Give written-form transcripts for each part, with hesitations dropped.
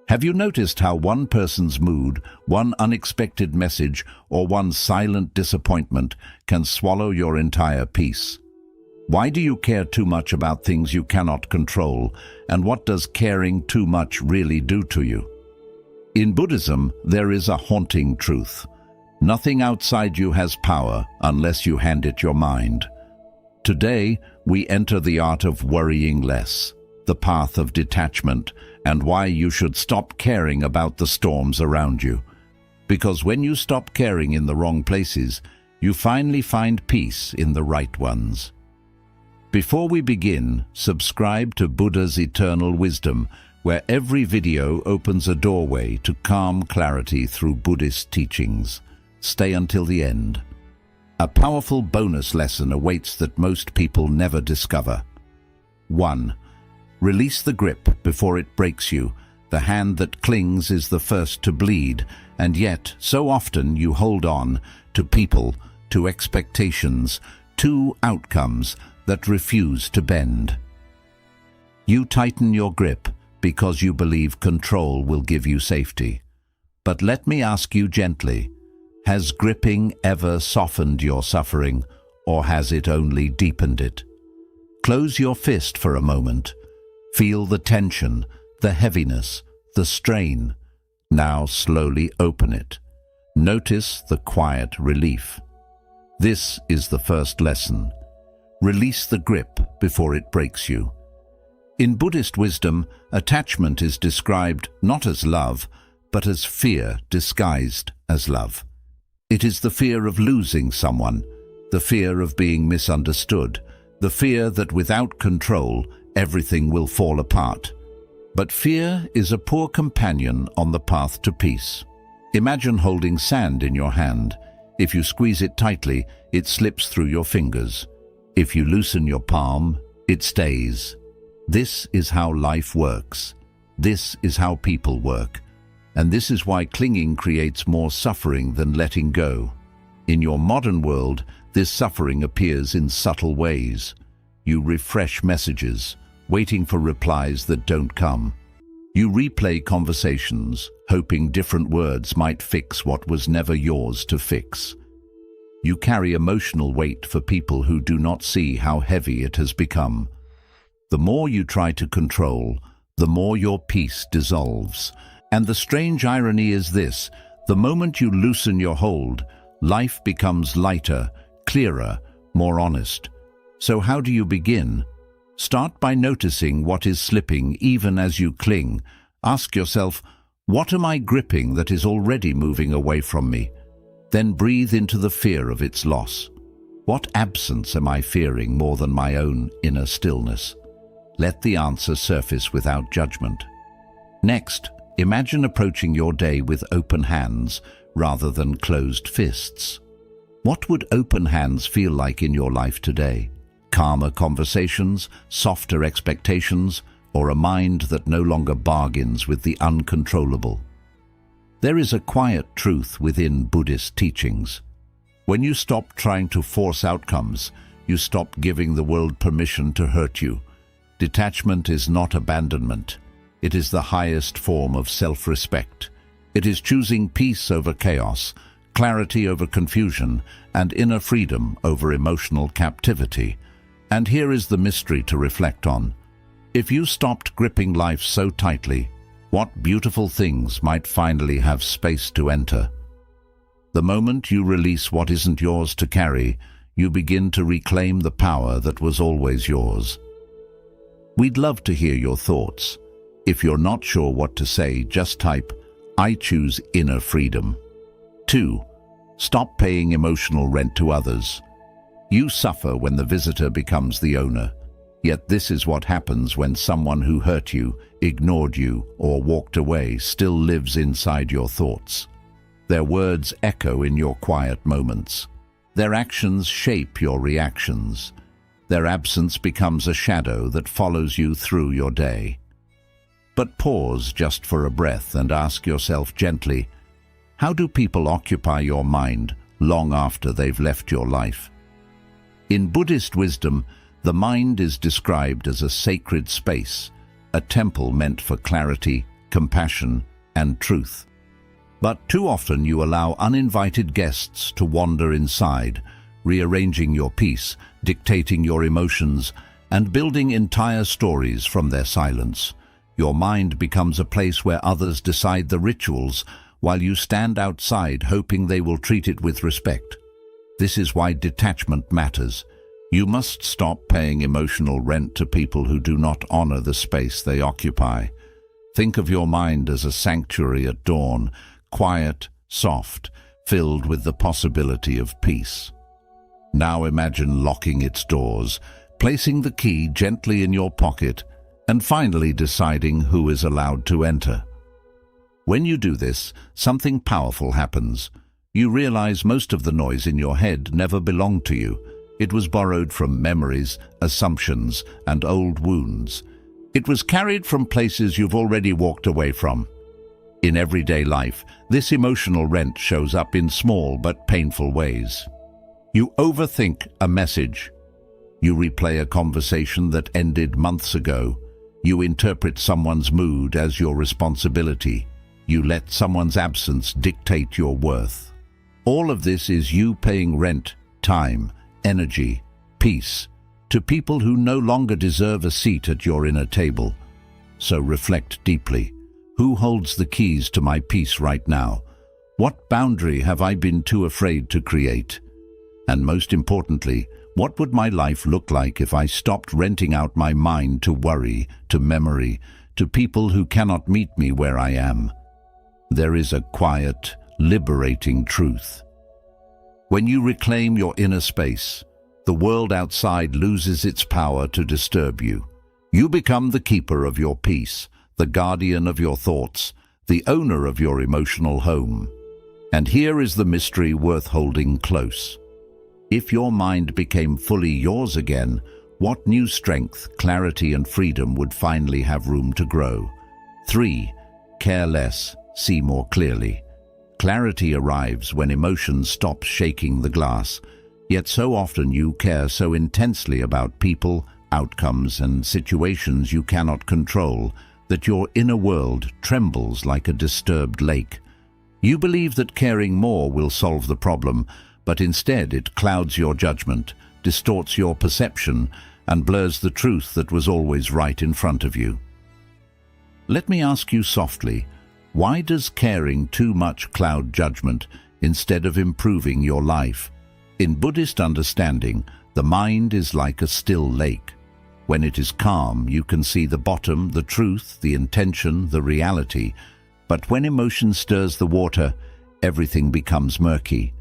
Have you noticed how one person's mood, one unexpected message, or one silent disappointment can swallow your entire peace? Why do you care too much about things you cannot control, and what does caring too much really do to you? In Buddhism, there is a haunting truth. Nothing outside you has power unless you hand it your mind. Today, we enter the art of worrying less, the path of detachment, and why you should stop caring about the storms around you. Because when you stop caring in the wrong places, you finally find peace in the right ones. Before we begin, subscribe to Buddha's Eternal Wisdom, where every video opens a doorway to calm clarity through Buddhist teachings. Stay until the end. A powerful bonus lesson awaits that most people never discover. 1. Release the grip before it breaks you. The hand that clings is the first to bleed, and yet, so often you hold on to people, to expectations, to outcomes that refuse to bend. You tighten your grip because you believe control will give you safety. But let me ask you gently, has gripping ever softened your suffering, or has it only deepened it? Close your fist for a moment. Feel the tension, the heaviness, the strain. Now slowly open it. Notice the quiet relief. This is the first lesson. Release the grip before it breaks you. In Buddhist wisdom, attachment is described not as love, but as fear disguised as love. It is the fear of losing someone, the fear of being misunderstood, the fear that without control, everything will fall apart. But fear is a poor companion on the path to peace. Imagine holding sand in your hand. If you squeeze it tightly, it slips through your fingers. If you loosen your palm, it stays. This is how life works. This is how people work. And this is why clinging creates more suffering than letting go. In your modern world, this suffering appears in subtle ways. You refresh messages, waiting for replies that don't come. You replay conversations, hoping different words might fix what was never yours to fix. You carry emotional weight for people who do not see how heavy it has become. The more you try to control, the more your peace dissolves. And the strange irony is this: the moment you loosen your hold, life becomes lighter, clearer, more honest. So how do you begin? Start by noticing what is slipping even as you cling. Ask yourself, what am I gripping that is already moving away from me? Then breathe into the fear of its loss. What absence am I fearing more than my own inner stillness? Let the answer surface without judgment. Next, imagine approaching your day with open hands rather than closed fists. What would open hands feel like in your life today? Calmer conversations, softer expectations, or a mind that no longer bargains with the uncontrollable? There is a quiet truth within Buddhist teachings. When you stop trying to force outcomes, you stop giving the world permission to hurt you. Detachment is not abandonment. It is the highest form of self-respect. It is choosing peace over chaos, clarity over confusion, and inner freedom over emotional captivity. And here is the mystery to reflect on. If you stopped gripping life so tightly, what beautiful things might finally have space to enter? The moment you release what isn't yours to carry, you begin to reclaim the power that was always yours. We'd love to hear your thoughts. If you're not sure what to say, just type, "I choose inner freedom." 2. Stop paying emotional rent to others. You suffer when the visitor becomes the owner. Yet this is what happens when someone who hurt you, ignored you, or walked away still lives inside your thoughts. Their words echo in your quiet moments. Their actions shape your reactions. Their absence becomes a shadow that follows you through your day. But pause just for a breath and ask yourself gently, how do people occupy your mind long after they've left your life? In Buddhist wisdom, the mind is described as a sacred space, a temple meant for clarity, compassion, and truth. But too often you allow uninvited guests to wander inside, rearranging your peace, dictating your emotions, and building entire stories from their silence. Your mind becomes a place where others decide the rituals, while you stand outside hoping they will treat it with respect. This is why detachment matters. You must stop paying emotional rent to people who do not honor the space they occupy. Think of your mind as a sanctuary at dawn, quiet, soft, filled with the possibility of peace. Now imagine locking its doors, placing the key gently in your pocket, and finally deciding who is allowed to enter. When you do this, something powerful happens. You realize most of the noise in your head never belonged to you. It was borrowed from memories, assumptions, and old wounds. It was carried from places you've already walked away from. In everyday life, this emotional rent shows up in small but painful ways. You overthink a message. You replay a conversation that ended months ago. You interpret someone's mood as your responsibility. You let someone's absence dictate your worth. All of this is you paying rent, time, energy, peace, to people who no longer deserve a seat at your inner table. So reflect deeply. Who holds the keys to my peace right now? What boundary have I been too afraid to create? And most importantly, what would my life look like if I stopped renting out my mind to worry, to memory, to people who cannot meet me where I am? There is a quiet, liberating truth. When you reclaim your inner space, the world outside loses its power to disturb you. You become the keeper of your peace, the guardian of your thoughts, the owner of your emotional home. And here is the mystery worth holding close. If your mind became fully yours again, what new strength, clarity, and freedom would finally have room to grow? 3. Care less, see more clearly. Clarity arrives when emotions stop shaking the glass, yet so often you care so intensely about people, outcomes, and situations you cannot control that your inner world trembles like a disturbed lake. You believe that caring more will solve the problem, but instead it clouds your judgment, distorts your perception, and blurs the truth that was always right in front of you. Let me ask you softly, why does caring too much cloud judgment instead of improving your life? In Buddhist understanding, the mind is like a still lake. When it is calm, you can see the bottom, the truth, the intention, the reality. But when emotion stirs the water, everything becomes murky.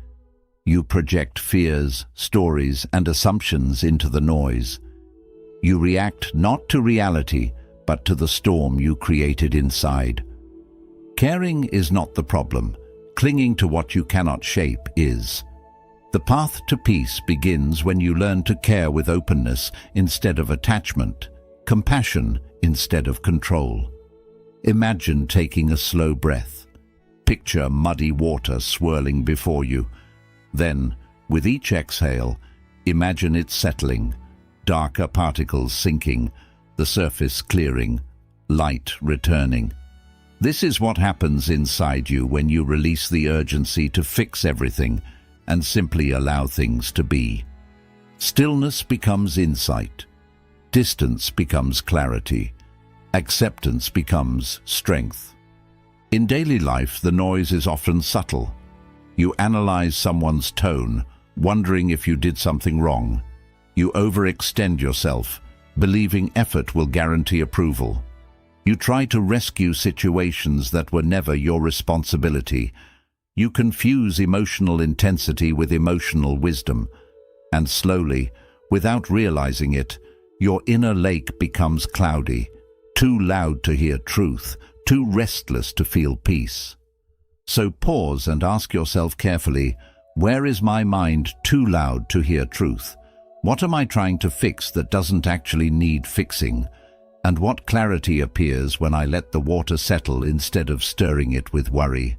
You project fears, stories, and assumptions into the noise. You react not to reality, but to the storm you created inside. Caring is not the problem. Clinging to what you cannot shape is. The path to peace begins when you learn to care with openness instead of attachment, compassion instead of control. Imagine taking a slow breath. Picture muddy water swirling before you. Then, with each exhale, imagine it settling, darker particles sinking, the surface clearing, light returning. This is what happens inside you when you release the urgency to fix everything and simply allow things to be. Stillness becomes insight. Distance becomes clarity. Acceptance becomes strength. In daily life, the noise is often subtle. You analyze someone's tone, wondering if you did something wrong. You overextend yourself, believing effort will guarantee approval. You try to rescue situations that were never your responsibility. You confuse emotional intensity with emotional wisdom. And slowly, without realizing it, your inner lake becomes cloudy, too loud to hear truth, too restless to feel peace. So pause and ask yourself carefully, where is my mind too loud to hear truth? What am I trying to fix that doesn't actually need fixing? And what clarity appears when I let the water settle instead of stirring it with worry?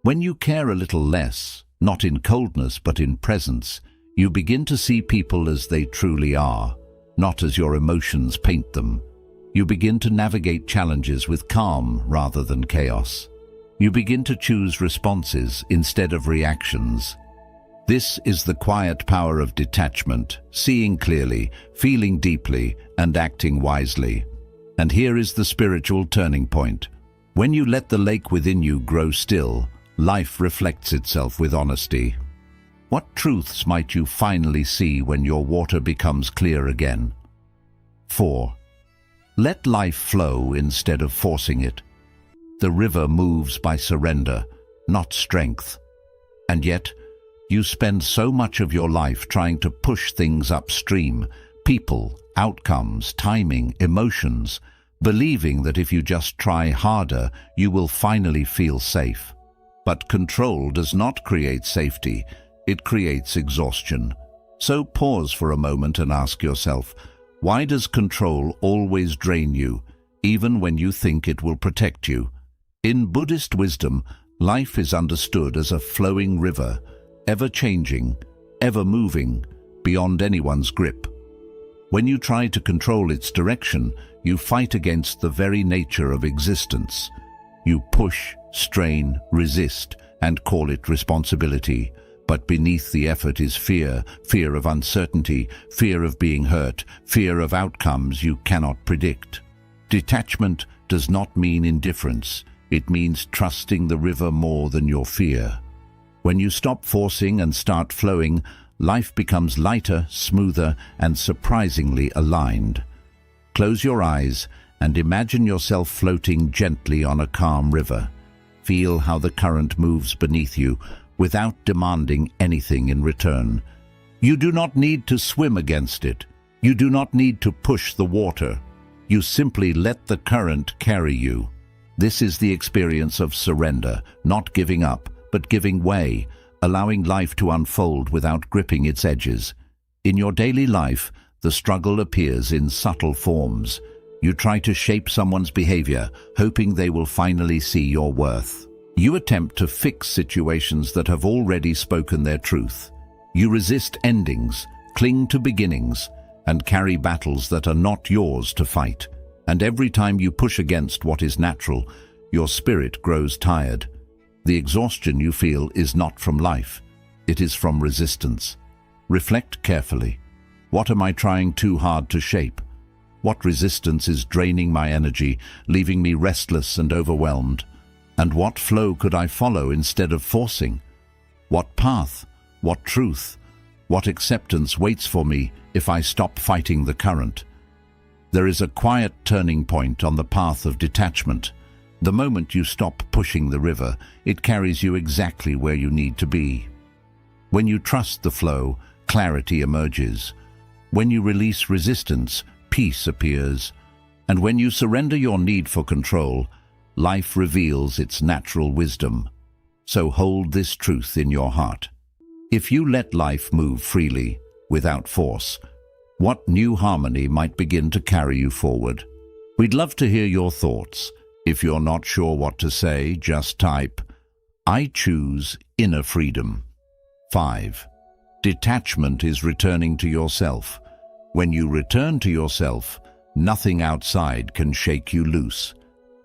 When you care a little less, not in coldness but in presence, you begin to see people as they truly are, not as your emotions paint them. You begin to navigate challenges with calm rather than chaos. You begin to choose responses instead of reactions. This is the quiet power of detachment, seeing clearly, feeling deeply, and acting wisely. And here is the spiritual turning point. When you let the lake within you grow still, life reflects itself with honesty. What truths might you finally see when your water becomes clear again? 4. Let life flow instead of forcing it. The river moves by surrender, not strength. And yet, you spend so much of your life trying to push things upstream, people, outcomes, timing, emotions, believing that if you just try harder, you will finally feel safe. But control does not create safety, it creates exhaustion. So pause for a moment and ask yourself, why does control always drain you, even when you think it will protect you? In Buddhist wisdom, life is understood as a flowing river, ever-changing, ever-moving, beyond anyone's grip. When you try to control its direction, you fight against the very nature of existence. You push, strain, resist, and call it responsibility. But beneath the effort is fear, fear of uncertainty, fear of being hurt, fear of outcomes you cannot predict. Detachment does not mean indifference. It means trusting the river more than your fear. When you stop forcing and start flowing, life becomes lighter, smoother, and surprisingly aligned. Close your eyes and imagine yourself floating gently on a calm river. Feel how the current moves beneath you without demanding anything in return. You do not need to swim against it. You do not need to push the water. You simply let the current carry you. This is the experience of surrender, not giving up, but giving way, allowing life to unfold without gripping its edges. In your daily life, the struggle appears in subtle forms. You try to shape someone's behavior, hoping they will finally see your worth. You attempt to fix situations that have already spoken their truth. You resist endings, cling to beginnings, and carry battles that are not yours to fight. And every time you push against what is natural, your spirit grows tired. The exhaustion you feel is not from life. It is from resistance. Reflect carefully. What am I trying too hard to shape? What resistance is draining my energy, leaving me restless and overwhelmed? And what flow could I follow instead of forcing? What path, what truth, what acceptance waits for me if I stop fighting the current? There is a quiet turning point on the path of detachment. The moment you stop pushing the river, it carries you exactly where you need to be. When you trust the flow, clarity emerges. When you release resistance, peace appears. And when you surrender your need for control, life reveals its natural wisdom. So hold this truth in your heart. If you let life move freely, without force, what new harmony might begin to carry you forward? We'd love to hear your thoughts. If you're not sure what to say, just type, "I choose inner freedom." 5. Detachment is returning to yourself. When you return to yourself, nothing outside can shake you loose.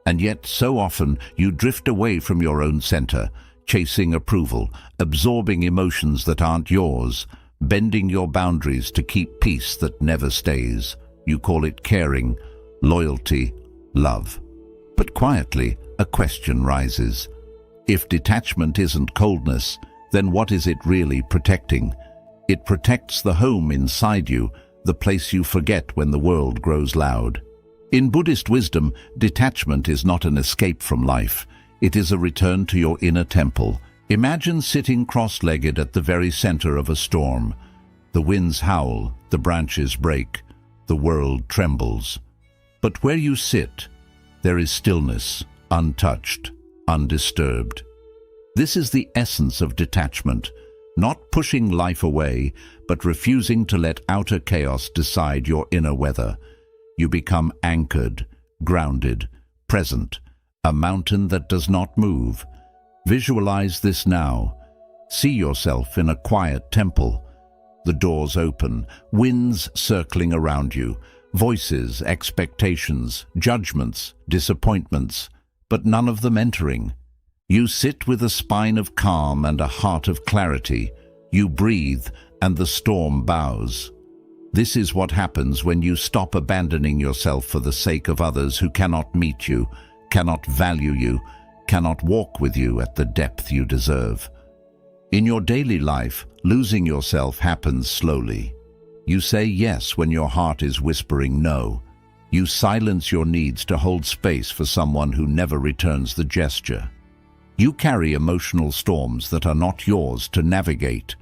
And yet, so often, you drift away from your own center, chasing approval, absorbing emotions that aren't yours, bending your boundaries to keep peace that never stays. You call it caring, loyalty, love. But quietly, a question rises. If detachment isn't coldness, then what is it really protecting? It protects the home inside you, the place you forget when the world grows loud. In Buddhist wisdom, detachment is not an escape from life. It is a return to your inner temple. Imagine sitting cross-legged at the very center of a storm. The winds howl, the branches break, the world trembles. But where you sit, there is stillness, untouched, undisturbed. This is the essence of detachment, not pushing life away, but refusing to let outer chaos decide your inner weather. You become anchored, grounded, present, a mountain that does not move. Visualize this now. See yourself in a quiet temple. The doors open, winds circling around you, Voices, expectations, judgments, disappointments, but none of them entering. You sit with a spine of calm and a heart of clarity. You breathe, and the storm bows. This is what happens when you stop abandoning yourself for the sake of others who cannot meet you, cannot value you, cannot walk with you at the depth you deserve. In your daily life, losing yourself happens slowly. You say yes when your heart is whispering no. You silence your needs to hold space for someone who never returns the gesture. You carry emotional storms that are not yours to navigate.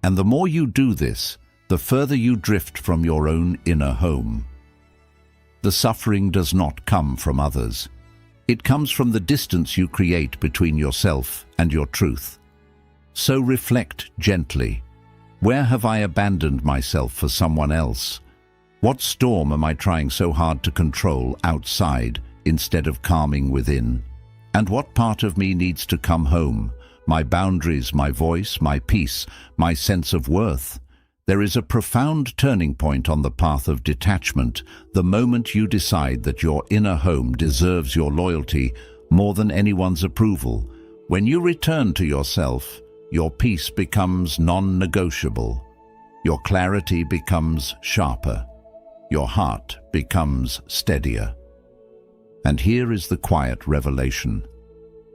And the more you do this, the further you drift from your own inner home. The suffering does not come from others. It comes from the distance you create between yourself and your truth. So reflect gently. Where have I abandoned myself for someone else? What storm am I trying so hard to control outside instead of calming within? And what part of me needs to come home? My boundaries, my voice, my peace, my sense of worth. There is a profound turning point on the path of detachment, the moment you decide that your inner home deserves your loyalty more than anyone's approval. When you return to yourself, your peace becomes non-negotiable. Your clarity becomes sharper. Your heart becomes steadier. And here is the quiet revelation.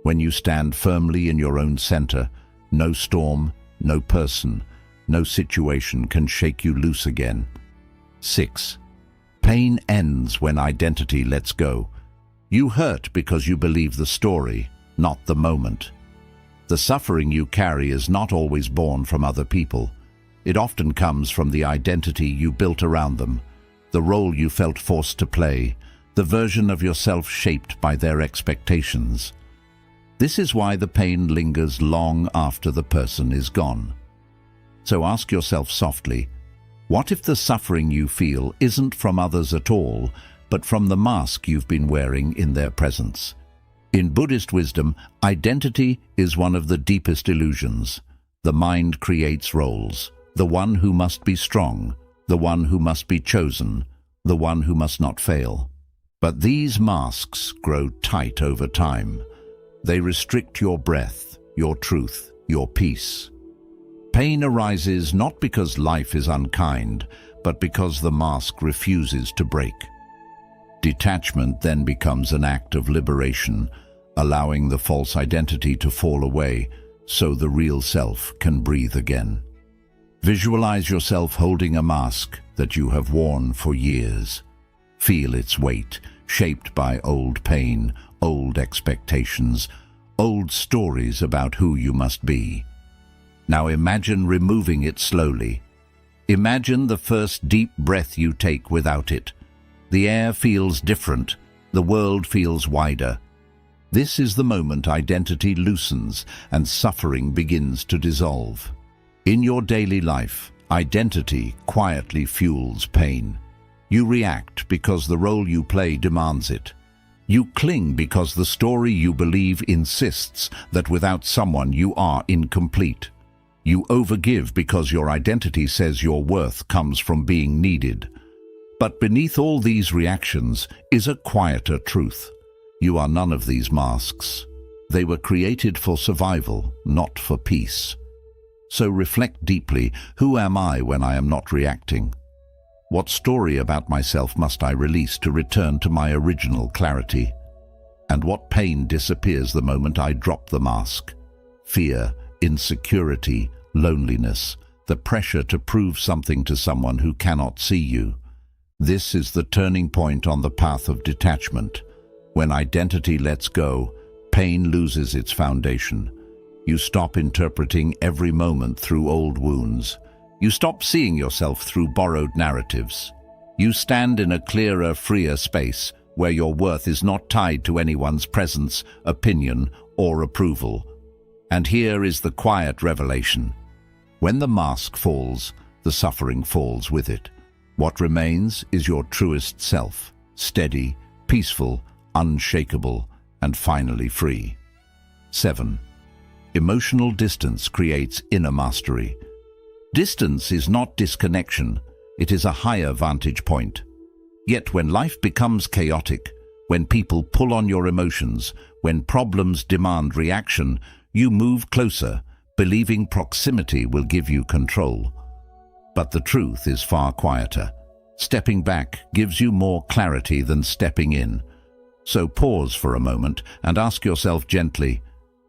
When you stand firmly in your own center, no storm, no person, no situation can shake you loose again. 6. Pain ends when identity lets go. You hurt because you believe the story, not the moment. The suffering you carry is not always born from other people. It often comes from the identity you built around them, the role you felt forced to play, the version of yourself shaped by their expectations. This is why the pain lingers long after the person is gone. So ask yourself softly, what if the suffering you feel isn't from others at all, but from the mask you've been wearing in their presence? In Buddhist wisdom, identity is one of the deepest illusions. The mind creates roles, the one who must be strong, the one who must be chosen, the one who must not fail. But these masks grow tight over time. They restrict your breath, your truth, your peace. Pain arises not because life is unkind, but because the mask refuses to break. Detachment then becomes an act of liberation, allowing the false identity to fall away so the real self can breathe again. Visualize yourself holding a mask that you have worn for years. Feel its weight, shaped by old pain, old expectations, old stories about who you must be. Now imagine removing it slowly. Imagine the first deep breath you take without it. The air feels different, the world feels wider. This is the moment identity loosens and suffering begins to dissolve. In your daily life, identity quietly fuels pain. You react because the role you play demands it. You cling because the story you believe insists that without someone you are incomplete. You overgive because your identity says your worth comes from being needed. But beneath all these reactions is a quieter truth. You are none of these masks. They were created for survival, not for peace. So reflect deeply, who am I when I am not reacting? What story about myself must I release to return to my original clarity? And what pain disappears the moment I drop the mask? Fear, insecurity, loneliness, the pressure to prove something to someone who cannot see you. This is the turning point on the path of detachment. When identity lets go, pain loses its foundation. You stop interpreting every moment through old wounds. You stop seeing yourself through borrowed narratives. You stand in a clearer, freer space where your worth is not tied to anyone's presence, opinion, or approval. And here is the quiet revelation. When the mask falls, the suffering falls with it. What remains is your truest self, steady, peaceful, unshakable, and finally free. 7. Emotional distance creates inner mastery. Distance is not disconnection, it is a higher vantage point. Yet when life becomes chaotic, when people pull on your emotions, when problems demand reaction, you move closer, believing proximity will give you control. But the truth is far quieter. Stepping back gives you more clarity than stepping in. So pause for a moment and ask yourself gently,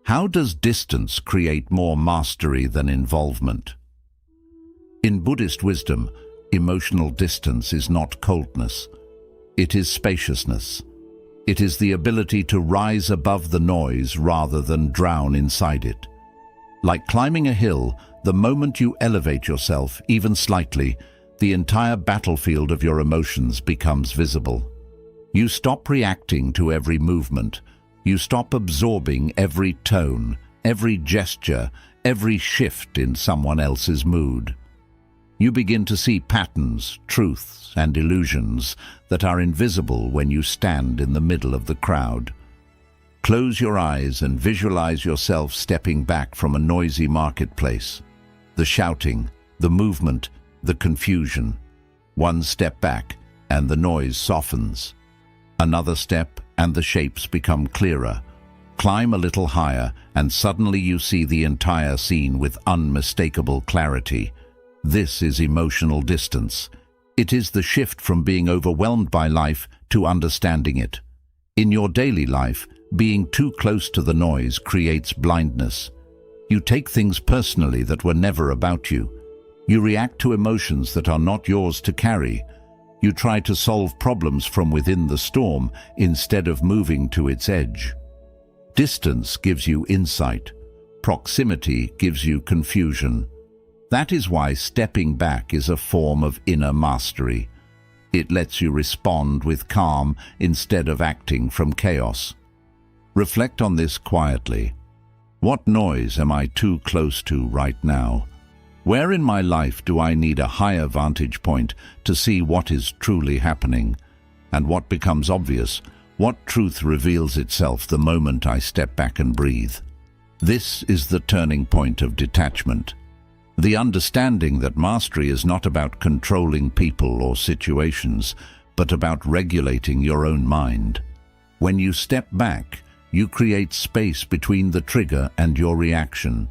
how does distance create more mastery than involvement? In Buddhist wisdom, emotional distance is not coldness. It is spaciousness. It is the ability to rise above the noise rather than drown inside it. Like climbing a hill, the moment you elevate yourself, even slightly, the entire battlefield of your emotions becomes visible. You stop reacting to every movement. You stop absorbing every tone, every gesture, every shift in someone else's mood. You begin to see patterns, truths, and illusions that are invisible when you stand in the middle of the crowd. Close your eyes and visualize yourself stepping back from a noisy marketplace. The shouting, the movement, the confusion. One step back, and the noise softens. Another step, and the shapes become clearer. Climb a little higher, and suddenly you see the entire scene with unmistakable clarity. This is emotional distance. It is the shift from being overwhelmed by life to understanding it. In your daily life, being too close to the noise creates blindness. You take things personally that were never about you. You react to emotions that are not yours to carry. You try to solve problems from within the storm instead of moving to its edge. Distance gives you insight. Proximity gives you confusion. That is why stepping back is a form of inner mastery. It lets you respond with calm instead of acting from chaos. Reflect on this quietly. What noise am I too close to right now? Where in my life do I need a higher vantage point to see what is truly happening? And what becomes obvious? What truth reveals itself the moment I step back and breathe? This is the turning point of detachment. The understanding that mastery is not about controlling people or situations, but about regulating your own mind. When you step back, you create space between the trigger and your reaction.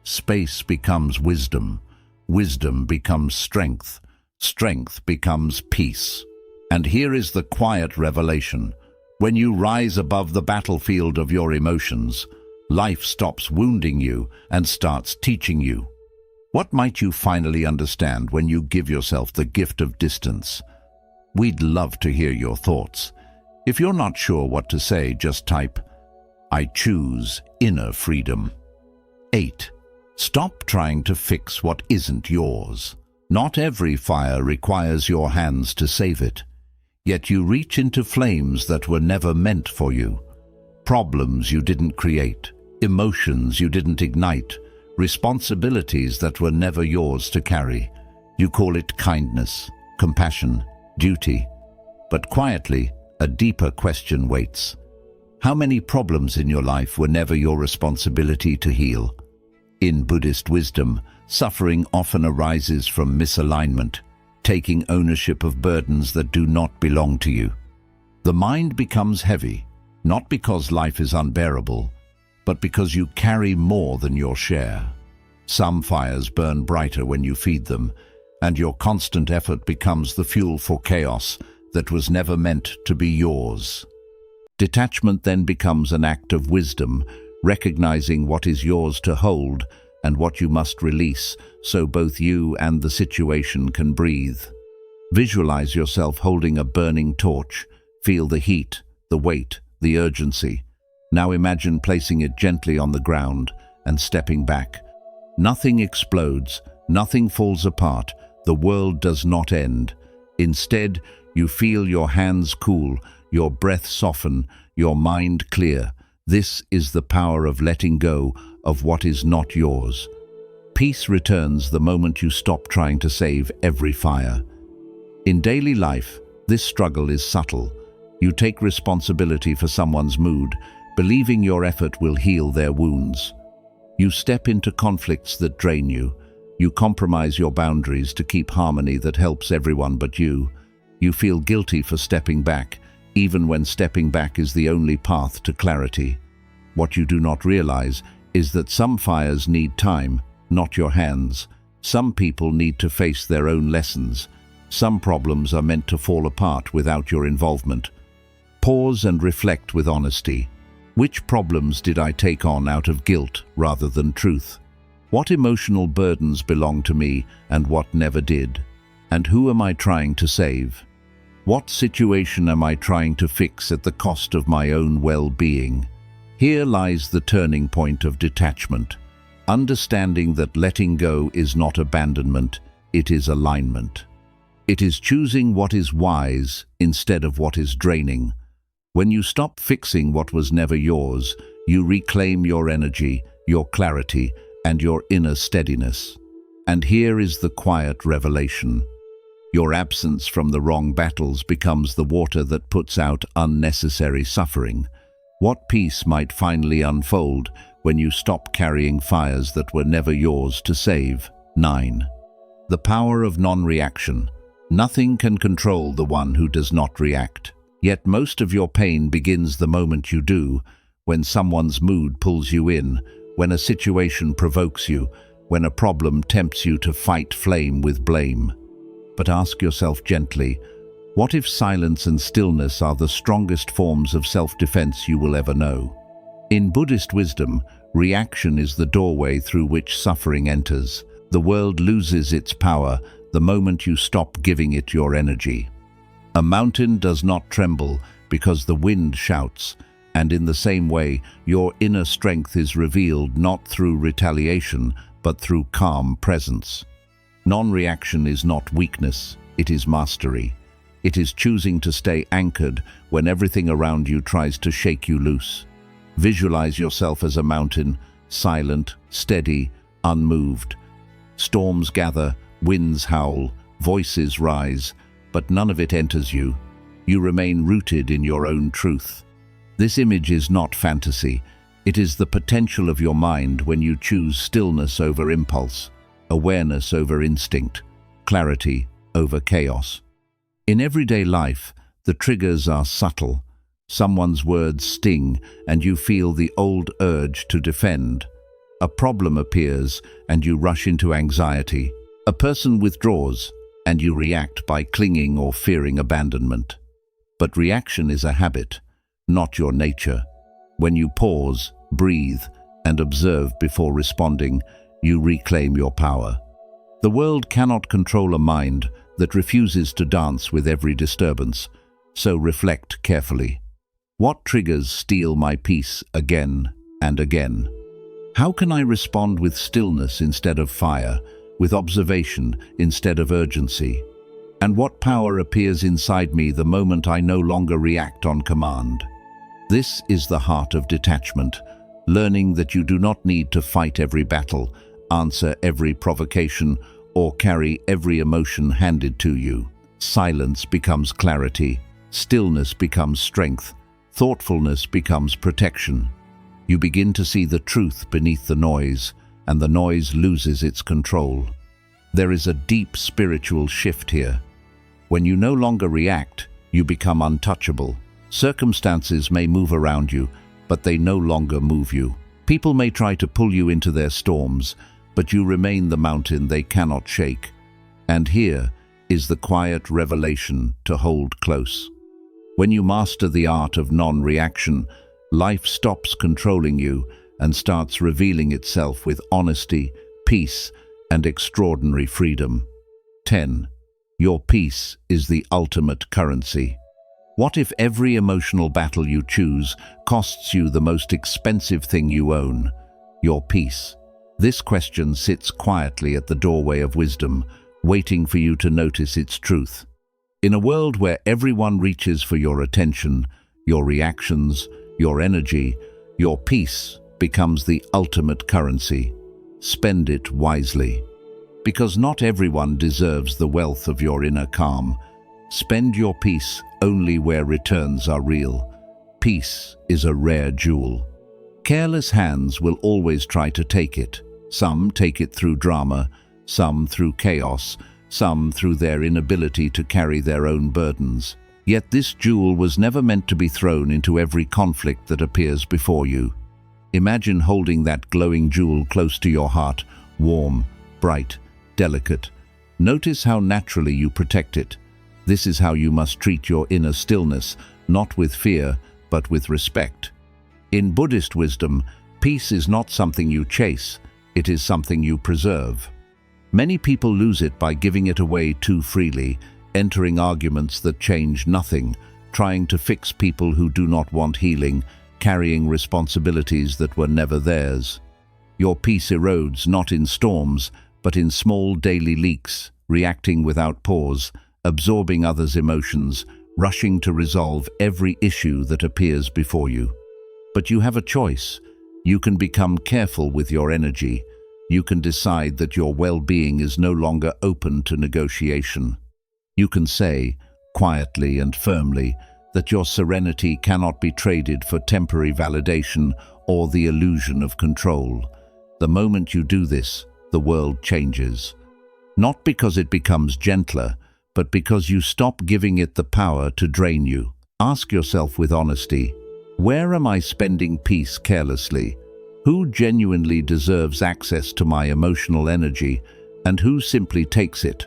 Space becomes wisdom. Wisdom becomes strength. Strength becomes peace. And here is the quiet revelation. When you rise above the battlefield of your emotions, life stops wounding you and starts teaching you. What might you finally understand when you give yourself the gift of distance? We'd love to hear your thoughts. If you're not sure what to say, just type, I choose inner freedom. 8. Stop trying to fix what isn't yours. Not every fire requires your hands to save it. Yet you reach into flames that were never meant for you. Problems you didn't create, emotions you didn't ignite, responsibilities that were never yours to carry. You call it kindness, compassion, duty. But quietly, a deeper question waits. How many problems in your life were never your responsibility to heal? In Buddhist wisdom, suffering often arises from misalignment, taking ownership of burdens that do not belong to you. The mind becomes heavy, not because life is unbearable, but because you carry more than your share. Some fires burn brighter when you feed them, and your constant effort becomes the fuel for chaos that was never meant to be yours. Detachment then becomes an act of wisdom, recognizing what is yours to hold and what you must release so both you and the situation can breathe. Visualize yourself holding a burning torch. Feel the heat, the weight, the urgency. Now imagine placing it gently on the ground and stepping back. Nothing explodes, nothing falls apart, the world does not end. Instead, you feel your hands cool, your breath soften, your mind clear. This is the power of letting go of what is not yours. Peace returns the moment you stop trying to save every fire. In daily life, this struggle is subtle. You take responsibility for someone's mood, believing your effort will heal their wounds. You step into conflicts that drain you. You compromise your boundaries to keep harmony that helps everyone but you. You feel guilty for stepping back, even when stepping back is the only path to clarity. What you do not realize is that some fires need time, not your hands. Some people need to face their own lessons. Some problems are meant to fall apart without your involvement. Pause and reflect with honesty. Which problems did I take on out of guilt rather than truth? What emotional burdens belong to me and what never did? And who am I trying to save? What situation am I trying to fix at the cost of my own well-being? Here lies the turning point of detachment. Understanding that letting go is not abandonment, it is alignment. It is choosing what is wise instead of what is draining. When you stop fixing what was never yours, you reclaim your energy, your clarity, and your inner steadiness. And here is the quiet revelation. Your absence from the wrong battles becomes the water that puts out unnecessary suffering. What peace might finally unfold when you stop carrying fires that were never yours to save? 9. The power of non-reaction. Nothing can control the one who does not react. Yet most of your pain begins the moment you do, when someone's mood pulls you in, when a situation provokes you, when a problem tempts you to fight flame with blame. But ask yourself gently, what if silence and stillness are the strongest forms of self-defense you will ever know? In Buddhist wisdom, reaction is the doorway through which suffering enters. The world loses its power the moment you stop giving it your energy. A mountain does not tremble because the wind shouts, and in the same way, your inner strength is revealed not through retaliation, but through calm presence. Non-reaction is not weakness, it is mastery. It is choosing to stay anchored when everything around you tries to shake you loose. Visualize yourself as a mountain, silent, steady, unmoved. Storms gather, winds howl, voices rise, but none of it enters you. You remain rooted in your own truth. This image is not fantasy. It is the potential of your mind when you choose stillness over impulse, awareness over instinct, clarity over chaos. In everyday life, the triggers are subtle. Someone's words sting, and you feel the old urge to defend. A problem appears, and you rush into anxiety. A person withdraws, and you react by clinging or fearing abandonment. But reaction is a habit, not your nature. When you pause, breathe, and observe before responding, you reclaim your power. The world cannot control a mind that refuses to dance with every disturbance, so reflect carefully. What triggers steal my peace again and again? How can I respond with stillness instead of fire, with observation instead of urgency? And what power appears inside me the moment I no longer react on command? This is the heart of detachment, learning that you do not need to fight every battle, answer every provocation, or carry every emotion handed to you. Silence becomes clarity, stillness becomes strength, thoughtfulness becomes protection. You begin to see the truth beneath the noise, and the noise loses its control. There is a deep spiritual shift here. When you no longer react, you become untouchable. Circumstances may move around you, but they no longer move you. People may try to pull you into their storms, but you remain the mountain they cannot shake. And here is the quiet revelation to hold close. When you master the art of non-reaction, life stops controlling you and starts revealing itself with honesty, peace, and extraordinary freedom. 10. Your peace is the ultimate currency. What if every emotional battle you choose costs you the most expensive thing you own, your peace? This question sits quietly at the doorway of wisdom, waiting for you to notice its truth. In a world where everyone reaches for your attention, your reactions, your energy, your peace becomes the ultimate currency. Spend it wisely. Because not everyone deserves the wealth of your inner calm. Spend your peace only where returns are real. Peace is a rare jewel. Careless hands will always try to take it. Some take it through drama, some through chaos, some through their inability to carry their own burdens. Yet this jewel was never meant to be thrown into every conflict that appears before you. Imagine holding that glowing jewel close to your heart, warm, bright, delicate. Notice how naturally you protect it. This is how you must treat your inner stillness, not with fear, but with respect. In Buddhist wisdom, peace is not something you chase, it is something you preserve. Many people lose it by giving it away too freely, entering arguments that change nothing, trying to fix people who do not want healing, carrying responsibilities that were never theirs. Your peace erodes not in storms, but in small daily leaks, reacting without pause, absorbing others' emotions, rushing to resolve every issue that appears before you. But you have a choice. You can become careful with your energy. You can decide that your well-being is no longer open to negotiation. You can say, quietly and firmly, that your serenity cannot be traded for temporary validation or the illusion of control. The moment you do this, the world changes. Not because it becomes gentler, but because you stop giving it the power to drain you. Ask yourself with honesty, where am I spending peace carelessly? Who genuinely deserves access to my emotional energy, and who simply takes it?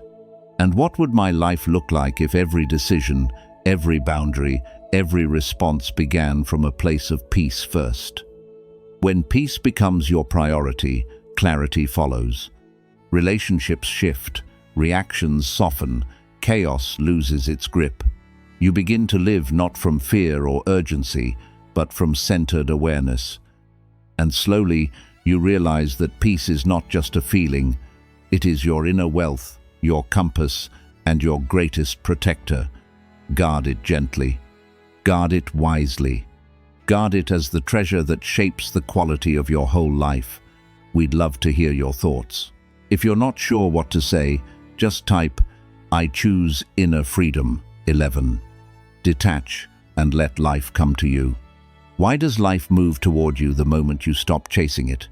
And what would my life look like if every decision, every boundary, every response began from a place of peace first? When peace becomes your priority, clarity follows. Relationships shift, reactions soften, chaos loses its grip. You begin to live not from fear or urgency, but from centered awareness. And slowly, you realize that peace is not just a feeling, it is your inner wealth, your compass, and your greatest protector. Guard it gently. Guard it wisely. Guard it as the treasure that shapes the quality of your whole life. We'd love to hear your thoughts. If you're not sure what to say, just type, "I choose inner freedom." 11. Detach and let life come to you. Why does life move toward you the moment you stop chasing it?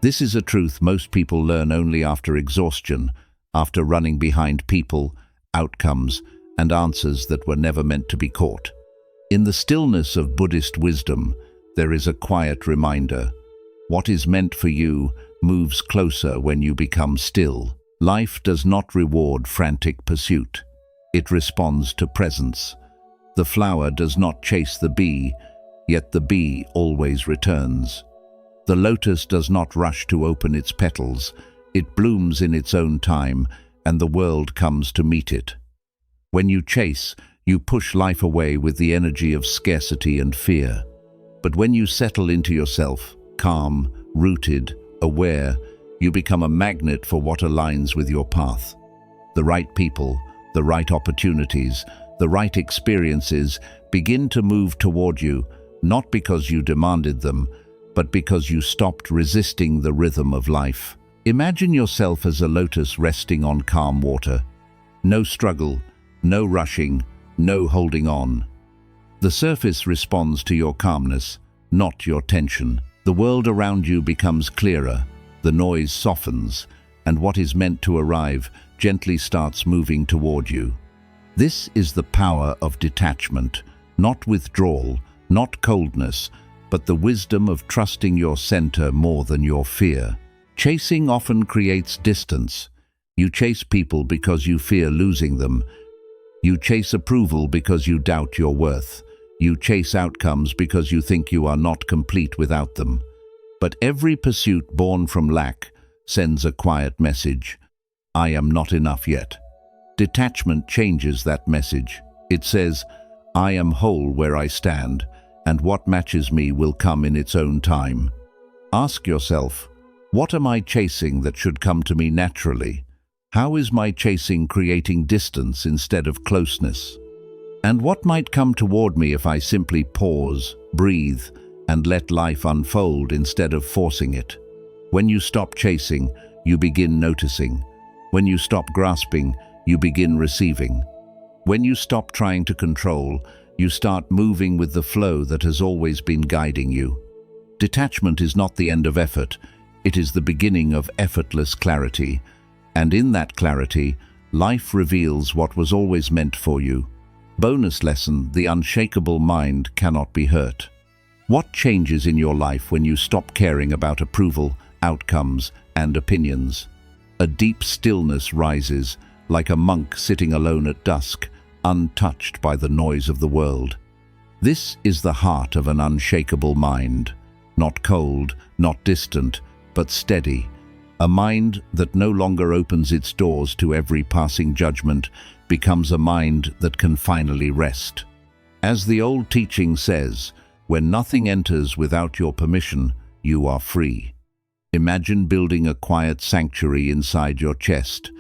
This is a truth most people learn only after exhaustion, after running behind people, outcomes, and answers that were never meant to be caught. In the stillness of Buddhist wisdom, there is a quiet reminder. What is meant for you moves closer when you become still. Life does not reward frantic pursuit. It responds to presence. The flower does not chase the bee, yet the bee always returns. The lotus does not rush to open its petals. It blooms in its own time, and the world comes to meet it. When you chase, you push life away with the energy of scarcity and fear. But when you settle into yourself, calm, rooted, aware, you become a magnet for what aligns with your path. The right people, the right opportunities, the right experiences begin to move toward you, not because you demanded them, but because you stopped resisting the rhythm of life. Imagine yourself as a lotus resting on calm water. No struggle, no rushing, no holding on. The surface responds to your calmness, not your tension. The world around you becomes clearer, the noise softens, and what is meant to arrive gently starts moving toward you. This is the power of detachment, not withdrawal, not coldness, but the wisdom of trusting your center more than your fear. Chasing often creates distance. You chase people because you fear losing them. You chase approval because you doubt your worth. You chase outcomes because you think you are not complete without them. But every pursuit born from lack sends a quiet message: I am not enough yet. Detachment changes that message. It says, I am whole where I stand, and what matches me will come in its own time. Ask yourself, what am I chasing that should come to me naturally? How is my chasing creating distance instead of closeness? And what might come toward me if I simply pause, breathe, and let life unfold instead of forcing it? When you stop chasing, you begin noticing. When you stop grasping, you begin receiving. When you stop trying to control, you start moving with the flow that has always been guiding you. Detachment is not the end of effort, it is the beginning of effortless clarity. And in that clarity, Life reveals what was always meant for you. Bonus lesson: the unshakable mind cannot be hurt. What changes in your life when you stop caring about approval, outcomes, and opinions? A deep stillness rises, like a monk sitting alone at dusk, untouched by the noise of the world. This is the heart of an unshakable mind. Not cold, not distant, but steady. A mind that no longer opens its doors to every passing judgment becomes a mind that can finally rest. As the old teaching says, when nothing enters without your permission, you are free. Imagine building a quiet sanctuary inside your chest,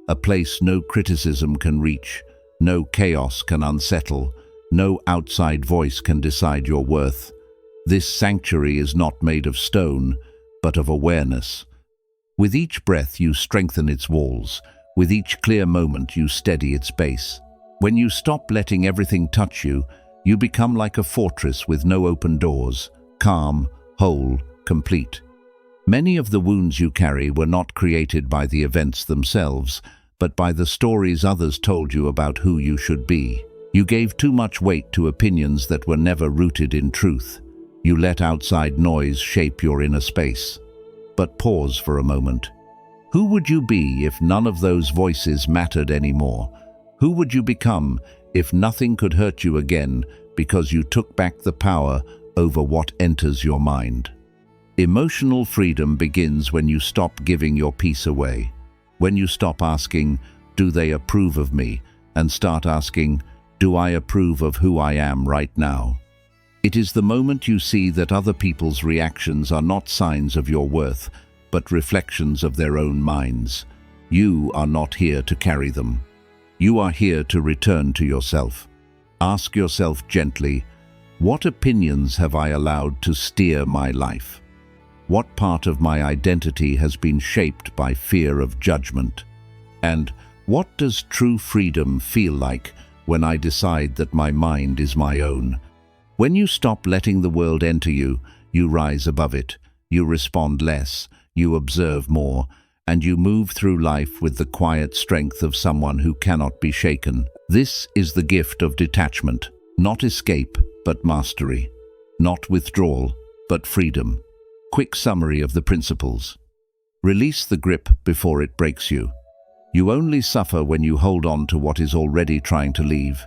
a place no criticism can reach, no chaos can unsettle, no outside voice can decide your worth. This sanctuary is not made of stone, but of awareness. With each breath you strengthen its walls. With each clear moment you steady its base. When you stop letting everything touch you, you become like a fortress with no open doors, calm, whole, complete. Many of the wounds you carry were not created by the events themselves, but by the stories others told you about who you should be. You gave too much weight to opinions that were never rooted in truth. You let outside noise shape your inner space. But pause for a moment. Who would you be if none of those voices mattered anymore? Who would you become if nothing could hurt you again because you took back the power over what enters your mind? Emotional freedom begins when you stop giving your peace away. When you stop asking, "Do they approve of me?" and start asking, "Do I approve of who I am right now?" It is the moment you see that other people's reactions are not signs of your worth, but reflections of their own minds. You are not here to carry them. You are here to return to yourself. Ask yourself gently, what opinions have I allowed to steer my life? What part of my identity has been shaped by fear of judgment? And what does true freedom feel like when I decide that my mind is my own? When you stop letting the world enter you, you rise above it, you respond less, you observe more, and you move through life with the quiet strength of someone who cannot be shaken. This is the gift of detachment, not escape, but mastery, not withdrawal, but freedom. Quick summary of the principles. Release the grip before it breaks you. You only suffer when you hold on to what is already trying to leave.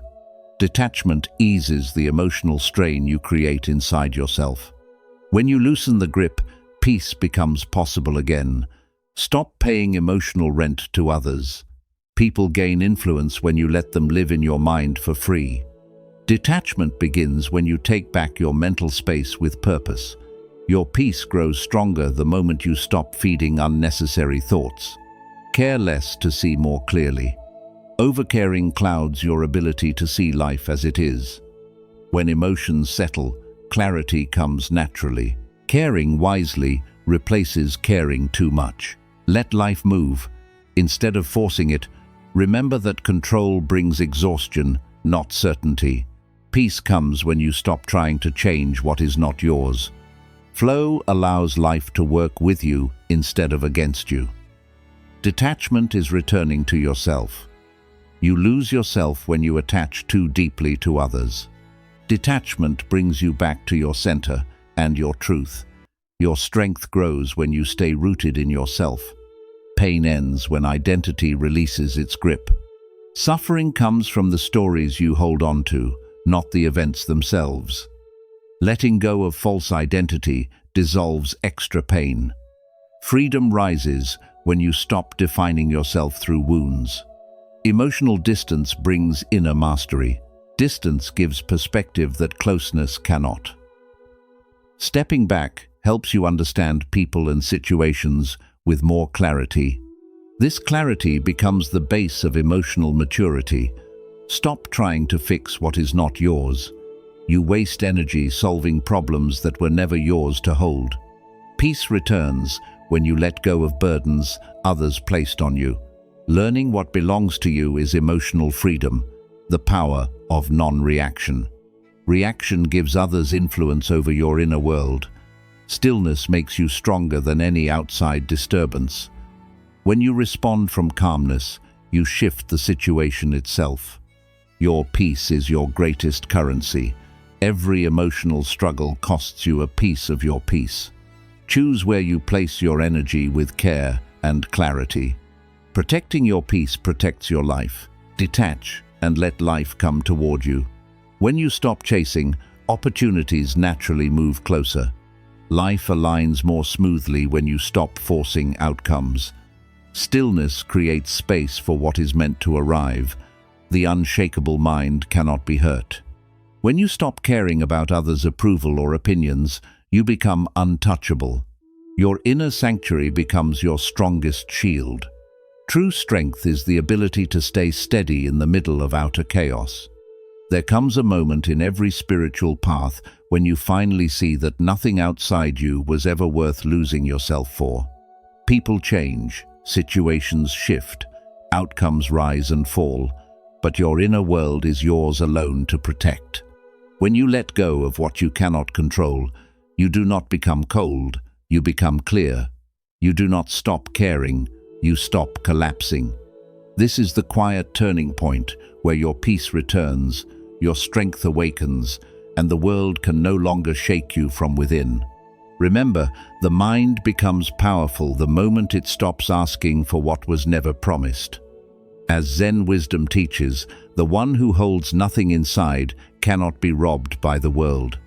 Detachment eases the emotional strain you create inside yourself. When you loosen the grip, peace becomes possible again. Stop paying emotional rent to others. People gain influence when you let them live in your mind for free. Detachment begins when you take back your mental space with purpose. Your peace grows stronger the moment you stop feeding unnecessary thoughts. Care less to see more clearly. Overcaring clouds your ability to see life as it is. When emotions settle, clarity comes naturally. Caring wisely replaces caring too much. Let life move. Instead of forcing it, remember that control brings exhaustion, not certainty. Peace comes when you stop trying to change what is not yours. Flow allows life to work with you instead of against you. Detachment is returning to yourself. You lose yourself when you attach too deeply to others. Detachment brings you back to your center and your truth. Your strength grows when you stay rooted in yourself. Pain ends when identity releases its grip. Suffering comes from the stories you hold on to, not the events themselves. Letting go of false identity dissolves extra pain. Freedom rises when you stop defining yourself through wounds. Emotional distance brings inner mastery. Distance gives perspective that closeness cannot. Stepping back helps you understand people and situations with more clarity. This clarity becomes the base of emotional maturity. Stop trying to fix what is not yours. You waste energy solving problems that were never yours to hold. Peace returns when you let go of burdens others placed on you. Learning what belongs to you is emotional freedom, the power of non-reaction. Reaction gives others influence over your inner world. Stillness makes you stronger than any outside disturbance. When you respond from calmness, you shift the situation itself. Your peace is your greatest currency. Every emotional struggle costs you a piece of your peace. Choose where you place your energy with care and clarity. Protecting your peace protects your life. Detach and let life come toward you. When you stop chasing, opportunities naturally move closer. Life aligns more smoothly when you stop forcing outcomes. Stillness creates space for what is meant to arrive. The unshakable mind cannot be hurt. When you stop caring about others' approval or opinions, you become untouchable. Your inner sanctuary becomes your strongest shield. True strength is the ability to stay steady in the middle of outer chaos. There comes a moment in every spiritual path when you finally see that nothing outside you was ever worth losing yourself for. People change, situations shift, outcomes rise and fall, but your inner world is yours alone to protect. When you let go of what you cannot control, you do not become cold, you become clear. You do not stop caring, you stop collapsing. This is the quiet turning point where your peace returns, your strength awakens, and the world can no longer shake you from within. Remember, the mind becomes powerful the moment it stops asking for what was never promised. As Zen wisdom teaches, the one who holds nothing inside cannot be robbed by the world.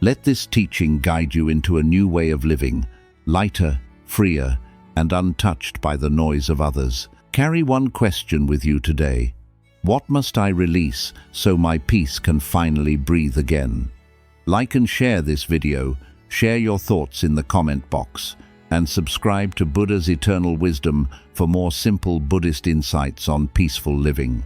Let this teaching guide you into a new way of living, lighter, freer, and untouched by the noise of others. Carry one question with you today. What must I release so my peace can finally breathe again? Like and share this video, share your thoughts in the comment box, and subscribe to Buddha's Eternal Wisdom for more simple Buddhist insights on peaceful living.